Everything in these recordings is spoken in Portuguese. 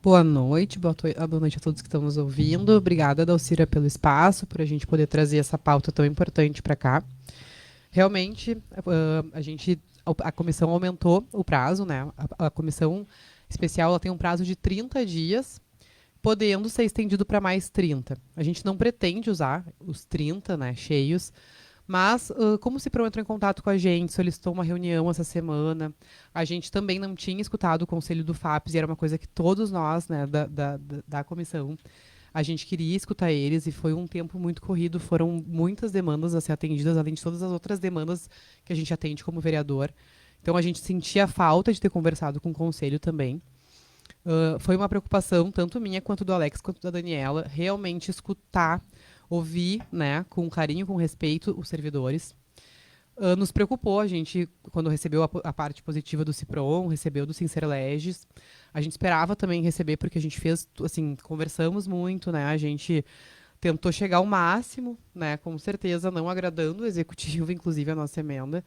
Boa noite a todos que estão nos ouvindo. Obrigada, Dalcira, pelo espaço, por a gente poder trazer essa pauta tão importante para cá. Realmente, a comissão aumentou o prazo, né? A comissão especial ela tem um prazo de 30 dias, podendo ser estendido para mais 30. A gente não pretende usar os 30, né, cheios, mas, como o Ciprão entrou em contato com a gente, solicitou uma reunião essa semana, a gente também não tinha escutado o conselho do FAPES, e era uma coisa que todos nós, né, da comissão, a gente queria escutar eles, e foi um tempo muito corrido, foram muitas demandas a ser atendidas, além de todas as outras demandas que a gente atende como vereador. Então, a gente sentia falta de ter conversado com o conselho também. Foi uma preocupação, tanto minha quanto do Alex, quanto da Daniela, realmente escutar, ouvir, né, com carinho, com respeito, os servidores. Nos preocupou, a gente, quando recebeu a parte positiva do Cipron, recebeu do Sincerleges, a gente esperava também receber, porque a gente fez, assim, conversamos muito, né, a gente tentou chegar ao máximo, né, com certeza não agradando o executivo, inclusive a nossa emenda,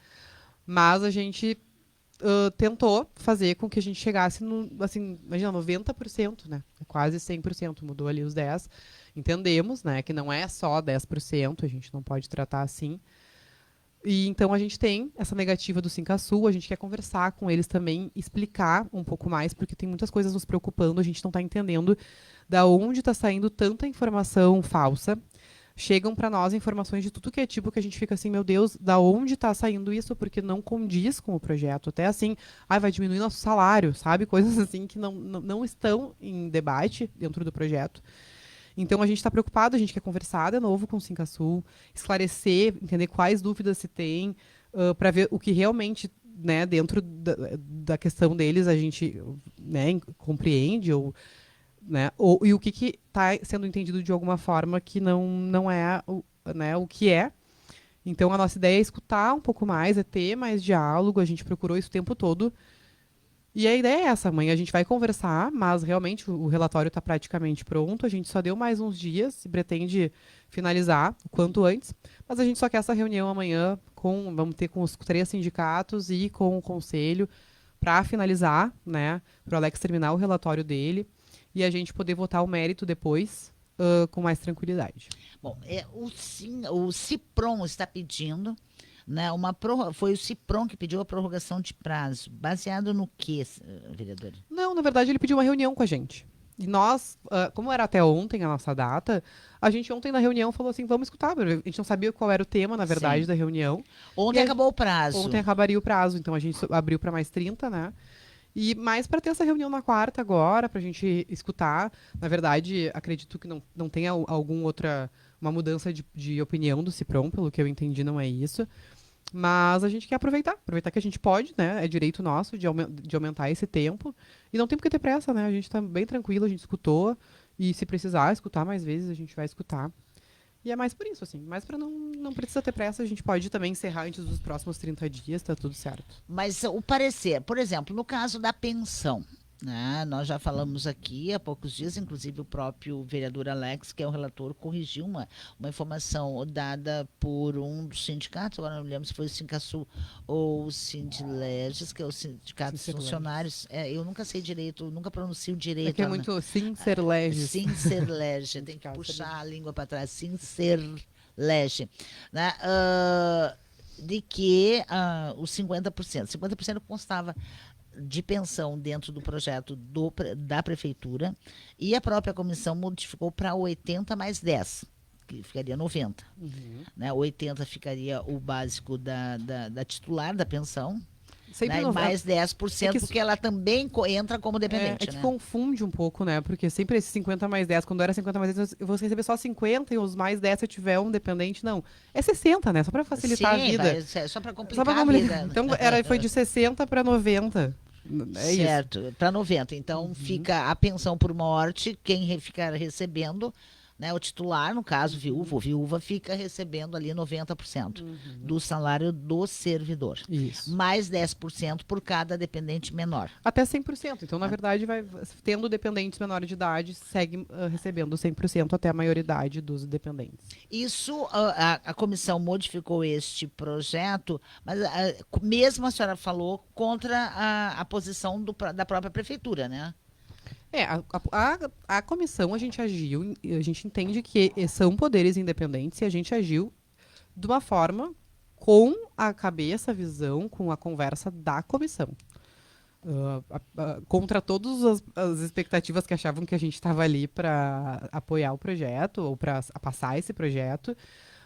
mas a gente tentou fazer com que a gente chegasse no, assim, imagina, 90%, né? Quase 100%, mudou ali os 10%. Entendemos, né, que não é só 10%, a gente não pode tratar assim. E então a gente tem essa negativa do Sincasul, a gente quer conversar com eles também, explicar um pouco mais, porque tem muitas coisas nos preocupando, a gente não está entendendo da onde está saindo tanta informação falsa. Chegam para nós informações de tudo que é tipo que a gente fica assim, meu Deus, da onde está saindo isso? Porque não condiz com o projeto. Até assim, vai diminuir nosso salário, sabe? Coisas assim que não estão em debate dentro do projeto. Então a gente está preocupado, a gente quer conversar de novo com o Sincasul, esclarecer, entender quais dúvidas se tem, para ver o que realmente, né, dentro da questão deles a gente, né, compreende ou, né, e o que está sendo entendido de alguma forma que não é, né, o que é. Então a nossa ideia é escutar um pouco mais, é ter mais diálogo, a gente procurou isso o tempo todo. E a ideia é essa, amanhã a gente vai conversar, mas realmente o relatório está praticamente pronto, a gente só deu mais uns dias e pretende finalizar o quanto antes, mas a gente só quer essa reunião amanhã, vamos ter com os 3 sindicatos e com o conselho, para finalizar, né, para o Alex terminar o relatório dele e a gente poder votar o mérito depois, com mais tranquilidade. Bom, o Cipron está pedindo, né, foi o Cipron que pediu a prorrogação de prazo. Baseado no que, vereadora? Não, na verdade ele pediu uma reunião com a gente. E nós, como era até ontem a nossa data, a gente ontem na reunião falou assim, vamos escutar. A gente não sabia qual era o tema, na verdade, Sim. da reunião. Ontem acabou o prazo. Ontem acabaria o prazo, então a gente abriu para mais 30, né? E mais para ter essa reunião na quarta agora, para a gente escutar. Na verdade, acredito que não tenha alguma outra, uma mudança de opinião do Cipron, pelo que eu entendi, não é isso. Mas a gente quer aproveitar que a gente pode, né? É direito nosso de aumentar esse tempo. E não tem por que ter pressa, né? A gente tá bem tranquilo, a gente escutou. E se precisar escutar mais vezes, a gente vai escutar. E é mais por isso, assim. Mais pra não precisa ter pressa, a gente pode também encerrar antes dos próximos 30 dias, tá tudo certo. Mas o parecer, por exemplo, no caso da pensão, né, nós já falamos aqui há poucos dias, inclusive o próprio vereador Alex, que é o relator, corrigiu uma informação dada por um dos sindicatos, agora não me lembro se foi o Sincasul ou o Sindileges, que é o Sindicato dos Funcionários. Eu nunca sei direito, nunca pronuncio direito. É que é muito Sincerleges. Sincerlege, tem que puxar a língua para trás. Sincerlege. Né? De que os 50%. 50% constava de pensão dentro do projeto da prefeitura e a própria comissão modificou para 80 mais 10, que ficaria 90. Uhum. Né? 80 ficaria o básico da titular da pensão, né? E mais 10%, porque ela também entra como dependente. É que né? confunde um pouco, né? Porque sempre esse 50 mais 10, quando era 50 mais 10, eu vou receber só 50 e os mais 10 se eu tiver um dependente, não. É 60, né? Só para facilitar a vida. Só para complicar a vida. Então foi de 60 para 90. É certo, para 90. Então fica a pensão por morte, quem ficar recebendo, né, o titular, no caso, viúva ou viúva, fica recebendo ali 90% do salário do servidor. Isso. Mais 10% por cada dependente menor. Até 100%. Então, na verdade, tendo dependentes menores de idade, segue recebendo 100% até a maioridade dos dependentes. Isso, a comissão modificou este projeto, mas mesmo a senhora falou contra a posição da própria prefeitura, né? A comissão, a gente agiu, a gente entende que são poderes independentes e a gente agiu de uma forma com a cabeça, a visão, com a conversa da comissão. Contra todas as expectativas que achavam que a gente estava ali para apoiar o projeto ou para passar esse projeto,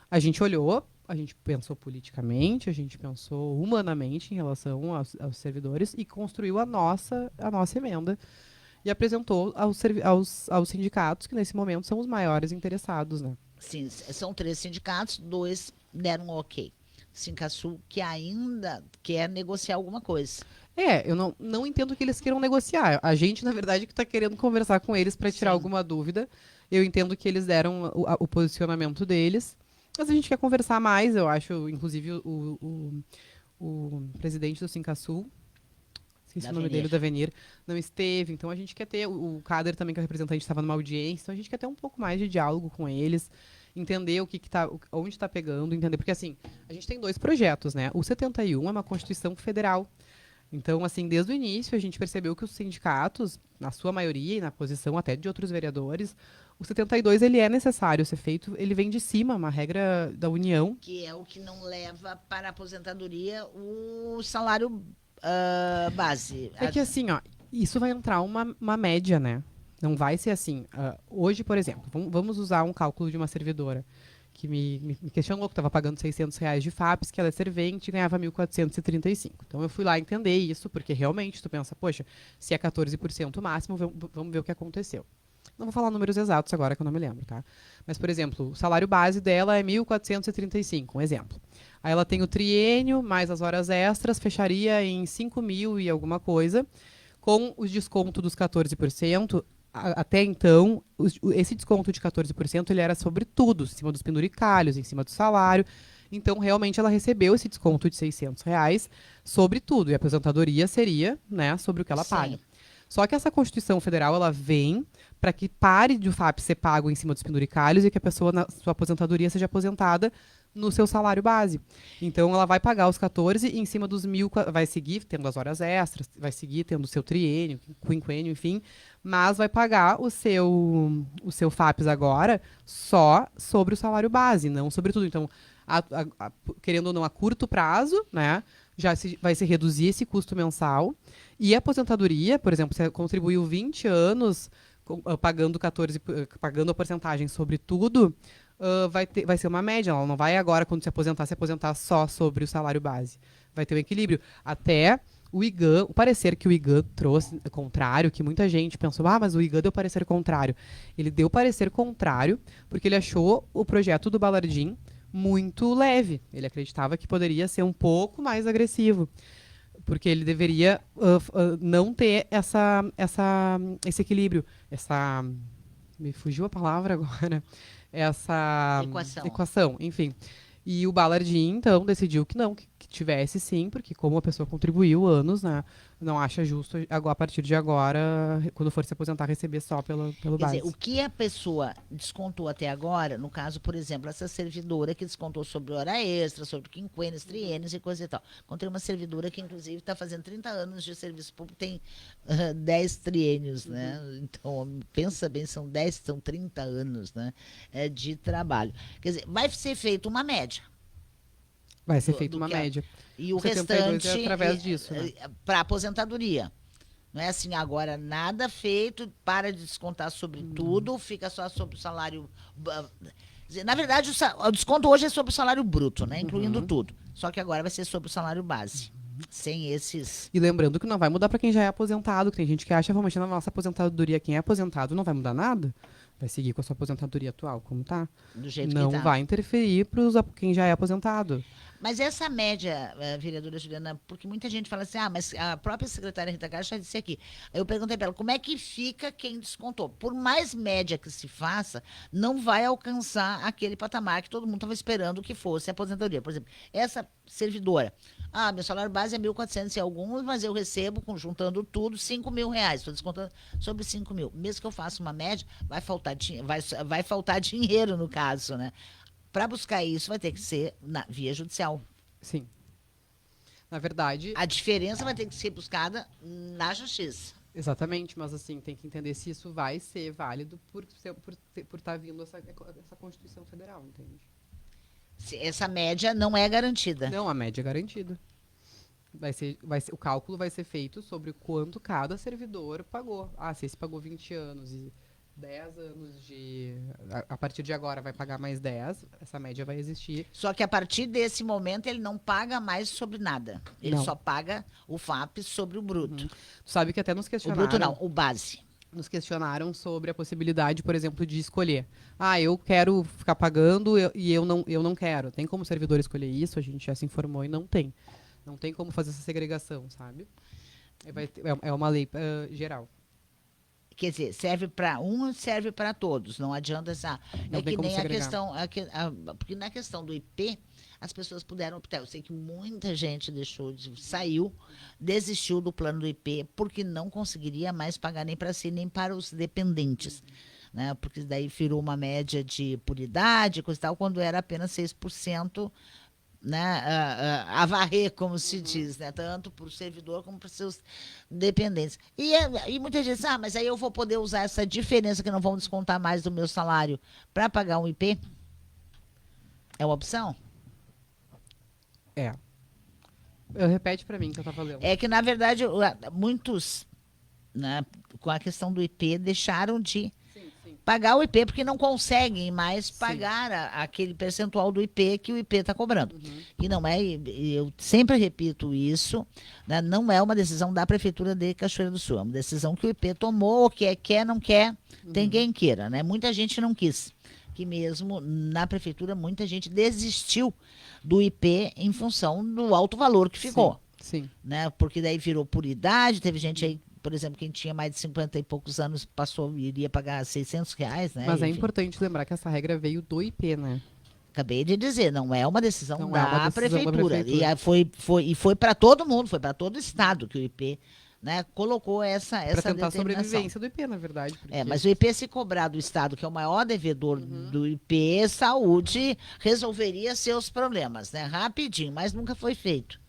a gente olhou, a gente pensou politicamente, a gente pensou humanamente em relação aos servidores e construiu a nossa emenda e apresentou aos sindicatos, que nesse momento são os maiores interessados, né? Sim, são 3 sindicatos, 2 deram um ok. Sincasul que ainda quer negociar alguma coisa. Eu não entendo que eles queiram negociar. A gente, na verdade, que está querendo conversar com eles para tirar Sim. alguma dúvida. Eu entendo que eles deram o posicionamento deles. Mas a gente quer conversar mais, eu acho, inclusive o presidente do Sincasul, esqueci Da o nome dele, Avenir. da Avenir, não esteve. Então a gente quer ter, o Kader também, que é o representante, estava numa audiência, então a gente quer ter um pouco mais de diálogo com eles, entender onde está pegando, entender. Porque assim, a gente tem 2 projetos, né? O 71 é uma Constituição Federal. Então, assim, desde o início a gente percebeu que os sindicatos, na sua maioria e na posição até de outros vereadores, o 72 ele é necessário ser feito, ele vem de cima, uma regra da União. Que é o que não leva para a aposentadoria o salário base. É que assim, ó, isso vai entrar uma média, né? Não vai ser assim. Hoje, por exemplo, vamos usar um cálculo de uma servidora que me questionou que estava pagando R$ 600 de FAPES, que ela é servente e ganhava 1.435. Então eu fui lá entender isso, porque realmente tu pensa, poxa, se é 14% o máximo, vamos ver o que aconteceu. Não vou falar números exatos agora, que eu não me lembro, tá? Mas, por exemplo, o salário base dela é 1.435, um exemplo. Aí ela tem o triênio, mais as horas extras, fecharia em 5.000 e alguma coisa. Com os descontos dos 14%, até então, esse desconto de 14% ele era sobre tudo, em cima dos penduricalhos, em cima do salário. Então, realmente, ela recebeu esse desconto de R$ 600 sobre tudo. E a aposentadoria seria, né, sobre o que ela paga. Sim. Só que essa Constituição Federal, ela vem para que pare de o FAP ser pago em cima dos penduricalhos e que a pessoa, na sua aposentadoria, seja aposentada no seu salário base. Então, ela vai pagar os 14 e em cima dos 1.000, vai seguir tendo as horas extras, vai seguir tendo o seu triênio, quinquênio, enfim, mas vai pagar o seu FAPES agora só sobre o salário base, não sobre tudo. Então, querendo ou não, a curto prazo, né, vai se reduzir esse custo mensal. E a aposentadoria, por exemplo, você contribuiu 20 anos pagando 14, pagando a porcentagem sobre tudo, vai ser uma média. Ela não vai agora, quando se aposentar só sobre o salário base. Vai ter um equilíbrio. Até o parecer que o IGAN trouxe contrário, que muita gente pensou, mas o IGAN deu parecer contrário. Ele deu parecer contrário porque ele achou o projeto do Balardim muito leve. Ele acreditava que poderia ser um pouco mais agressivo. Porque ele deveria não ter esse equilíbrio. Me fugiu a palavra agora. Essa equação, enfim. E o Balardim, então, decidiu que não, que tivesse sim, porque como a pessoa contribuiu anos, né, não acha justo, a partir de agora, quando for se aposentar, receber só pelo Quer base. dizer, o que a pessoa descontou até agora, no caso, por exemplo, essa servidora que descontou sobre hora extra, sobre quinquênios, triênios e coisa e tal. Encontrei uma servidora que, inclusive, está fazendo 30 anos de serviço público, tem 10 triênios, né? Então, pensa bem, são 30 anos, né, de trabalho. Quer dizer, vai ser feita uma média. Vai ser feita uma média. E o 72 restante é através disso, né? para aposentadoria. Não é assim, agora nada feito, para de descontar sobre tudo, fica só sobre o salário. Na verdade, o desconto hoje é sobre o salário bruto, né? Incluindo tudo. Só que agora vai ser sobre o salário base. Sem esses. E lembrando que não vai mudar para quem já é aposentado, que tem gente que acha, vamos mexer na nossa aposentadoria. Quem é aposentado não vai mudar nada. Vai seguir com a sua aposentadoria atual, como tá. Do jeito Não que tá. vai interferir para quem já é aposentado. Mas essa média, vereadora Juliana, porque muita gente fala assim, mas a própria secretária Rita Caixa já disse aqui. Eu perguntei para ela, como é que fica quem descontou? Por mais média que se faça, não vai alcançar aquele patamar que todo mundo estava esperando que fosse a aposentadoria. Por exemplo, essa servidora, meu salário base é 1.400 e alguns, mas eu recebo, juntando tudo, R$ 5.000. Estou descontando sobre 5.000. Mesmo que eu faça uma média, vai faltar dinheiro no caso, né? Para buscar isso, vai ter que ser na via judicial. Sim. Na verdade. A diferença vai ter que ser buscada na justiça. Exatamente, mas assim, tem que entender se isso vai ser válido por estar vindo essa Constituição Federal, entende? Essa média não é garantida. Não, a média é garantida. O cálculo vai ser feito sobre quanto cada servidor pagou. Ah, se esse pagou 20 anos e 10 anos de. A partir de agora vai pagar mais 10, essa média vai existir. Só que a partir desse momento ele não paga mais sobre nada. Ele Não. só paga o FAP sobre o bruto. Tu sabe que até nos O questionaram. bruto não, o base. Nos questionaram sobre a possibilidade, por exemplo, de escolher. Ah, eu quero ficar pagando e eu não quero. Tem como o servidor escolher isso? A gente já se informou e não tem. Não tem como fazer essa segregação, sabe? É uma lei geral. Quer dizer, serve para um, serve para todos. Não adianta essa. Não É tem que como nem a segregar. questão. Porque na questão do IP, as pessoas puderam optar. Eu sei que muita gente saiu, desistiu do plano do IP, porque não conseguiria mais pagar nem para si, nem para os dependentes. Né? Porque daí virou uma média de por idade, coisa e tal, quando era apenas 6%. Né, a varrer, como se diz, né, tanto para o servidor como para os seus dependentes. E muita gente diz, mas aí eu vou poder usar essa diferença que não vão descontar mais do meu salário para pagar um IP? É uma opção? É. Repete para mim que eu estava lendo. É que, na verdade, muitos, né, com a questão do IP, deixaram de pagar o IP, porque não conseguem mais pagar aquele percentual do IP que o IP está cobrando. E não é, eu sempre repito isso, né, não é uma decisão da Prefeitura de Cachoeira do Sul, é uma decisão que o IP tomou, quer, não quer, tem quem queira. Né? Muita gente não quis, que mesmo na Prefeitura muita gente desistiu do IP em função do alto valor que ficou. Sim. Né? Porque daí virou por idade, teve gente aí, por exemplo, quem tinha mais de 50 e poucos anos iria pagar R$ 600, né? Mas é Enfim. importante lembrar que essa regra veio do IP, né? Acabei de dizer, não é uma decisão, Não da, é uma decisão da prefeitura. prefeitura. E foi para todo mundo, foi para todo o estado que o IP, né, colocou essa Para tentar a determinação. sobrevivência do IP, na verdade. Porque... Mas o IP, se cobrar do estado, que é o maior devedor do IP, saúde resolveria seus problemas, né? Rapidinho, mas nunca foi feito.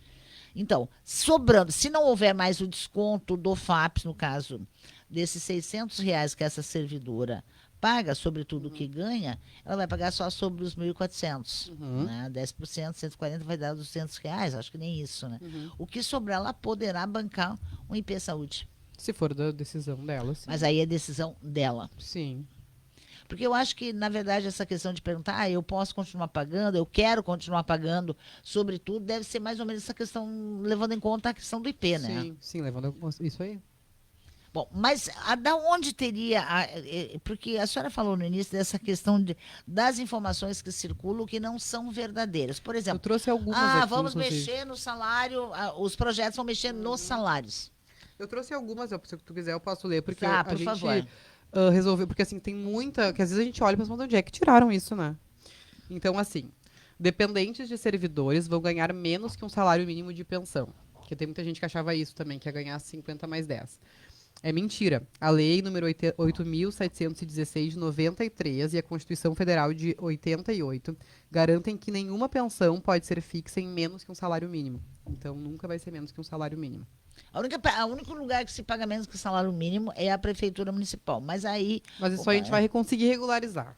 Então, sobrando, se não houver mais o desconto do FAPES, no caso desses R$ 600 que essa servidora paga sobre tudo que ganha, ela vai pagar só sobre os 1.400. Né? 10%, 140 vai dar R$ 200, acho que nem isso. Né? O que sobrar, ela poderá bancar um IP Saúde. Se for da decisão dela, sim. Mas aí é decisão dela. Sim. Porque eu acho que, na verdade, essa questão de perguntar, eu posso continuar pagando, eu quero continuar pagando, sobretudo, deve ser mais ou menos essa questão, levando em conta a questão do IP, né? Sim, levando isso aí. Bom, mas da onde teria... porque a senhora falou no início dessa questão das informações que circulam que não são verdadeiras. Por exemplo, eu trouxe algumas aqui, vamos inclusive. mexer no salário, os projetos vão mexer nos salários. Eu trouxe algumas, se tu quiser eu posso ler, porque Tá, a por gente favor. Resolveu, porque assim, tem muita, que às vezes a gente olha e pensa, onde é que tiraram isso, né? Então, assim, dependentes de servidores vão ganhar menos que um salário mínimo de pensão. Porque tem muita gente que achava isso também, que ia ganhar 50 mais 10. É mentira. A lei número 8.716 de 93 e a Constituição Federal de 88 garantem que nenhuma pensão pode ser fixa em menos que um salário mínimo. Então, nunca vai ser menos que um salário mínimo. O único lugar que se paga menos que o salário mínimo é a prefeitura municipal. Mas aí... Mas isso a gente vai conseguir regularizar.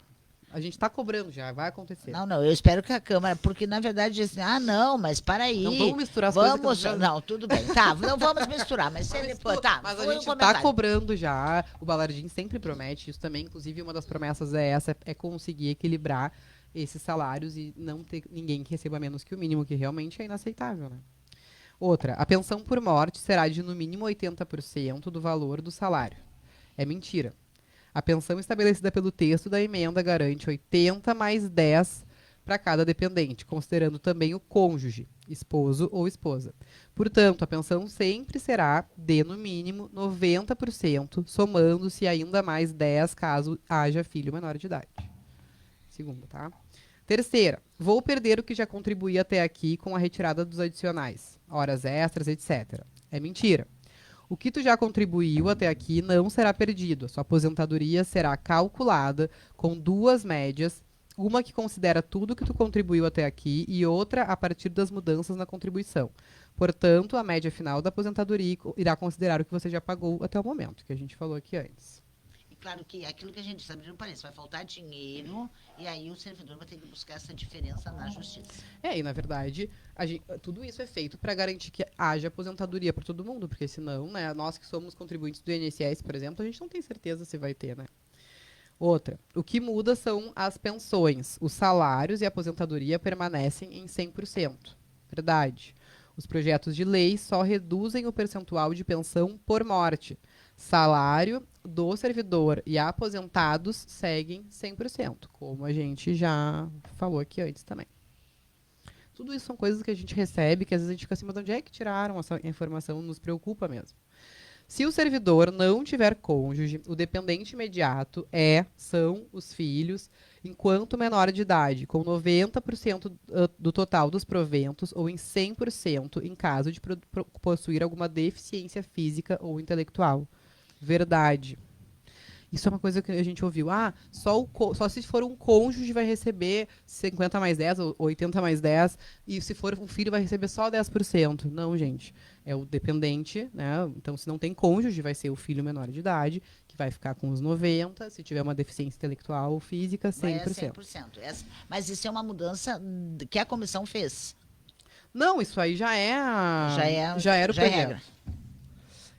A gente está cobrando já, vai acontecer. Não, eu espero que a Câmara... Porque, na verdade, dizem, não, mas para aí... Não vamos misturar as coisas. Que não, tudo bem. Tá, não vamos misturar, mas depois... Tá, mas a gente está cobrando já. O Balardim sempre promete isso também. Inclusive, uma das promessas é conseguir equilibrar esses salários e não ter ninguém que receba menos que o mínimo, que realmente é inaceitável, né? Outra, a pensão por morte será de no mínimo 80% do valor do salário. É mentira. A pensão estabelecida pelo texto da emenda garante 80 mais 10 para cada dependente, considerando também o cônjuge, esposo ou esposa. Portanto, a pensão sempre será de, no mínimo, 90%, somando-se ainda mais 10 caso haja filho menor de idade. Segunda, tá? Terceira, vou perder o que já contribuí até aqui com a retirada dos adicionais, horas extras, etc. É mentira. O que tu já contribuiu até aqui não será perdido. A sua aposentadoria será calculada com duas médias Uma que considera tudo que tu contribuiu até aqui e outra a partir das mudanças na contribuição. Portanto, a média final da aposentadoria irá considerar o que você já pagou até o momento, que a gente falou aqui antes. E claro que aquilo que a gente sabe não parece, vai faltar dinheiro e aí o servidor vai ter que buscar essa diferença na justiça. E na verdade, tudo isso é feito para garantir que haja aposentadoria para todo mundo, porque senão, né, nós que somos contribuintes do INSS, por exemplo, a gente não tem certeza se vai ter, né? Outra, o que muda são as pensões. Os salários e a aposentadoria permanecem em 100%. Verdade. Os projetos de lei só reduzem o percentual de pensão por morte. Salário do servidor e aposentados seguem 100%, como a gente já falou aqui antes também. Tudo isso são coisas que a gente recebe, que às vezes a gente fica assim, mas de onde é que tiraram essa informação? Nos preocupa mesmo. Se o servidor não tiver cônjuge, o dependente imediato são os filhos, enquanto menor de idade, com 90% do total dos proventos ou em 100% em caso de possuir alguma deficiência física ou intelectual. Verdade. Isso é uma coisa que a gente ouviu. Só se for um cônjuge vai receber 50 mais 10 ou 80 mais 10, e se for um filho vai receber só 10%. Não, gente. É o dependente, né? Então, se não tem cônjuge, vai ser o filho menor de idade, que vai ficar com os 90, se tiver uma deficiência intelectual ou física, 100%. Vai 100%. Mas isso é uma mudança que a comissão fez. Não, isso aí já era o projeto. Regra.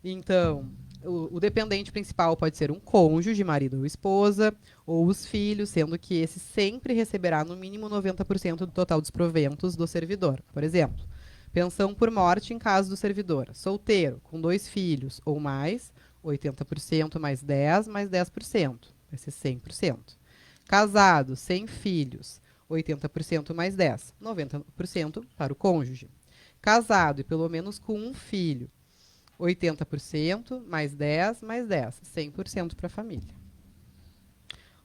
Então, o dependente principal pode ser um cônjuge, marido ou esposa, ou os filhos, sendo que esse sempre receberá no mínimo 90% do total dos proventos do servidor. Por exemplo, pensão por morte em caso do servidor. Solteiro, com 2 filhos ou mais, 80% mais 10 mais 10%. Vai ser 100%. Casado, sem filhos, 80% mais 10, 90% para o cônjuge. Casado e pelo menos com um filho, 80% mais 10 mais 10, 100% para a família.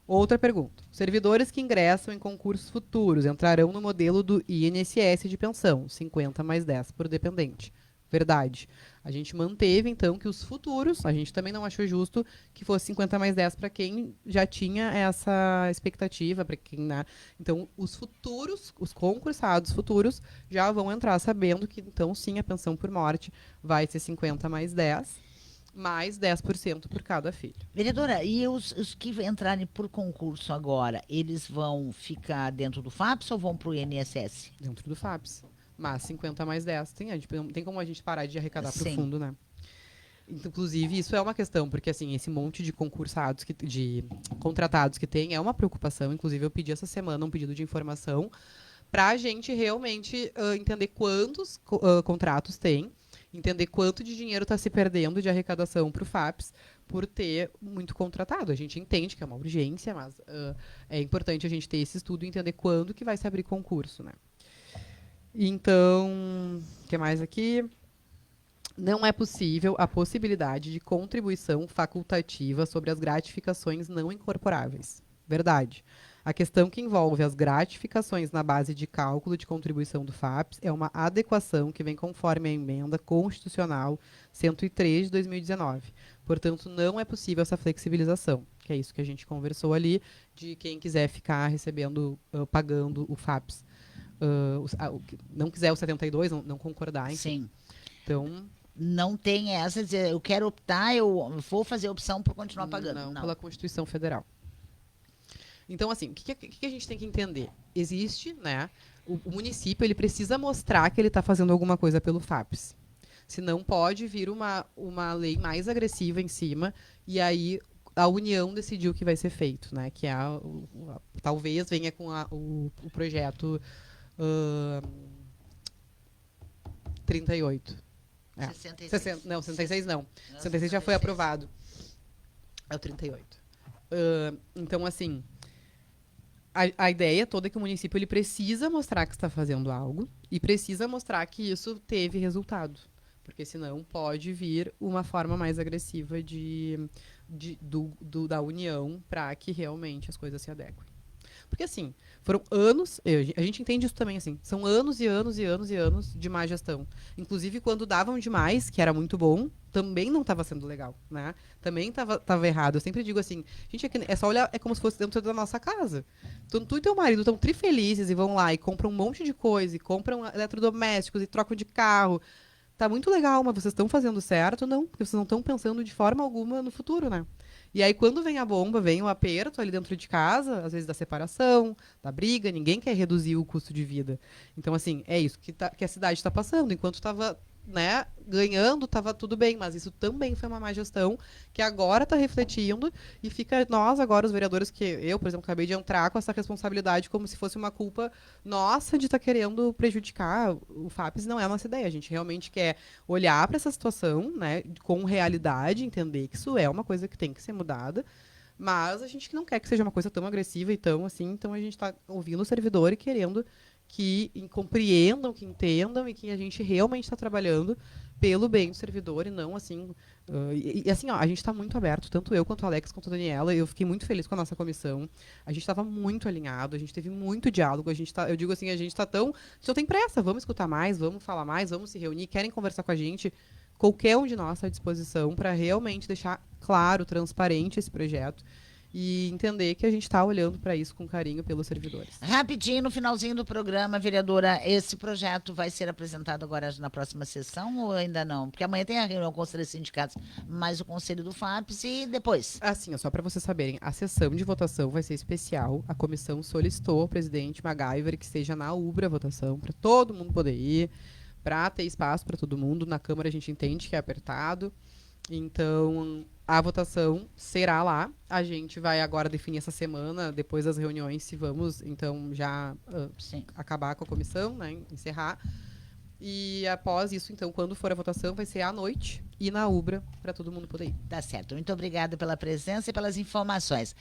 Outra pergunta. Servidores que ingressam em concursos futuros entrarão no modelo do INSS de pensão, 50 mais 10 por dependente. Verdade. A gente manteve, então, que os futuros, a gente também não achou justo que fosse 50 mais 10 para quem já tinha essa expectativa, para quem, né? Então, os futuros, os concursados futuros, já vão entrar sabendo que, então, sim, a pensão por morte vai ser 50 mais 10, mais 10% por cada filho. Vereadora, e os que entrarem por concurso agora, eles vão ficar dentro do FAPS ou vão para o INSS? Dentro do FAPS. Mas 50 mais 10. Tem como a gente parar de arrecadar para o fundo, né? Inclusive, isso é uma questão, porque assim, esse monte de concursados, de contratados que tem, é uma preocupação. Inclusive, eu pedi essa semana um pedido de informação para a gente realmente entender quantos contratos tem, entender quanto de dinheiro está se perdendo de arrecadação para o FAPS por ter muito contratado. A gente entende que é uma urgência, mas é importante a gente ter esse estudo e entender quando que vai se abrir concurso, né? Então, o que mais aqui? Não é possível a possibilidade de contribuição facultativa sobre as gratificações não incorporáveis. Verdade. A questão que envolve as gratificações na base de cálculo de contribuição do FAPS é uma adequação que vem conforme a emenda constitucional 103 de 2019. Portanto, não é possível essa flexibilização, que é isso que a gente conversou ali, de quem quiser ficar recebendo, pagando o FAPS. Não quiser o 72, não concordar, enfim. Sim. Então, não tem essa, dizer, eu quero optar, eu vou fazer a opção por continuar pagando. Não, pela Constituição Federal. Então, assim, o que a gente tem que entender? Existe, né, o município ele precisa mostrar que ele está fazendo alguma coisa pelo FAPS. Senão pode vir uma lei mais agressiva em cima e aí a União decidiu o que vai ser feito, né? Que talvez venha com o projeto 38. 66. Não, 66 não. 66 já foi aprovado. É o 38. Então, assim, a ideia toda é que o município ele precisa mostrar que está fazendo algo e precisa mostrar que isso teve resultado. Porque senão pode vir uma forma mais agressiva da União para que realmente as coisas se adequem. Porque assim, foram anos, a gente entende isso também, assim, são anos e anos e anos e anos de má gestão. Inclusive, quando davam demais, que era muito bom, também não estava sendo legal, né? Também estava errado. Eu sempre digo assim, gente, é só olhar, é como se fosse dentro da nossa casa. Então, tu e teu marido estão trifelizes e vão lá e compram um monte de coisa, e compram eletrodomésticos e trocam de carro. Tá muito legal, mas vocês estão fazendo certo? Não, porque vocês não estão pensando de forma alguma no futuro, né? E aí, quando vem a bomba, vem o aperto ali dentro de casa, às vezes da separação, da briga, ninguém quer reduzir o custo de vida. Então, assim, é isso que a cidade está passando. Enquanto estava, né, ganhando, estava tudo bem, mas isso também foi uma má gestão que agora está refletindo e fica nós agora, os vereadores, que eu, por exemplo, acabei de entrar com essa responsabilidade como se fosse uma culpa nossa de estar querendo prejudicar o FAPES. Não é a nossa ideia. A gente realmente quer olhar para essa situação, né, com realidade, entender que isso é uma coisa que tem que ser mudada, mas a gente não quer que seja uma coisa tão agressiva e tão assim, então a gente está ouvindo o servidor e querendo que compreendam, que entendam e que a gente realmente está trabalhando pelo bem do servidor e não assim. Assim, ó, a gente está muito aberto, tanto eu quanto o Alex, quanto a Daniela. Eu fiquei muito feliz com a nossa comissão. A gente estava muito alinhado, a gente teve muito diálogo. Eu digo assim, a gente está tão. A gente não tem pressa, vamos escutar mais, vamos falar mais, vamos se reunir, querem conversar com a gente. Qualquer um de nós está à disposição para realmente deixar claro, transparente esse projeto e entender que a gente está olhando para isso com carinho pelos servidores. Rapidinho, no finalzinho do programa, vereadora, esse projeto vai ser apresentado agora na próxima sessão ou ainda não? Porque amanhã tem a reunião com os três sindicatos, mais o conselho do FAPES e depois? Assim, só para vocês saberem, a sessão de votação vai ser especial. A comissão solicitou ao presidente MacGyver que seja na UBRA a votação, para todo mundo poder ir, para ter espaço para todo mundo. Na Câmara a gente entende que é apertado. Então, a votação será lá. A gente vai agora definir essa semana, depois das reuniões, se vamos, então, já acabar com a comissão, né, encerrar. E após isso, então, quando for a votação, vai ser à noite e na UBRA, para todo mundo poder ir. Tá certo. Muito obrigada pela presença e pelas informações.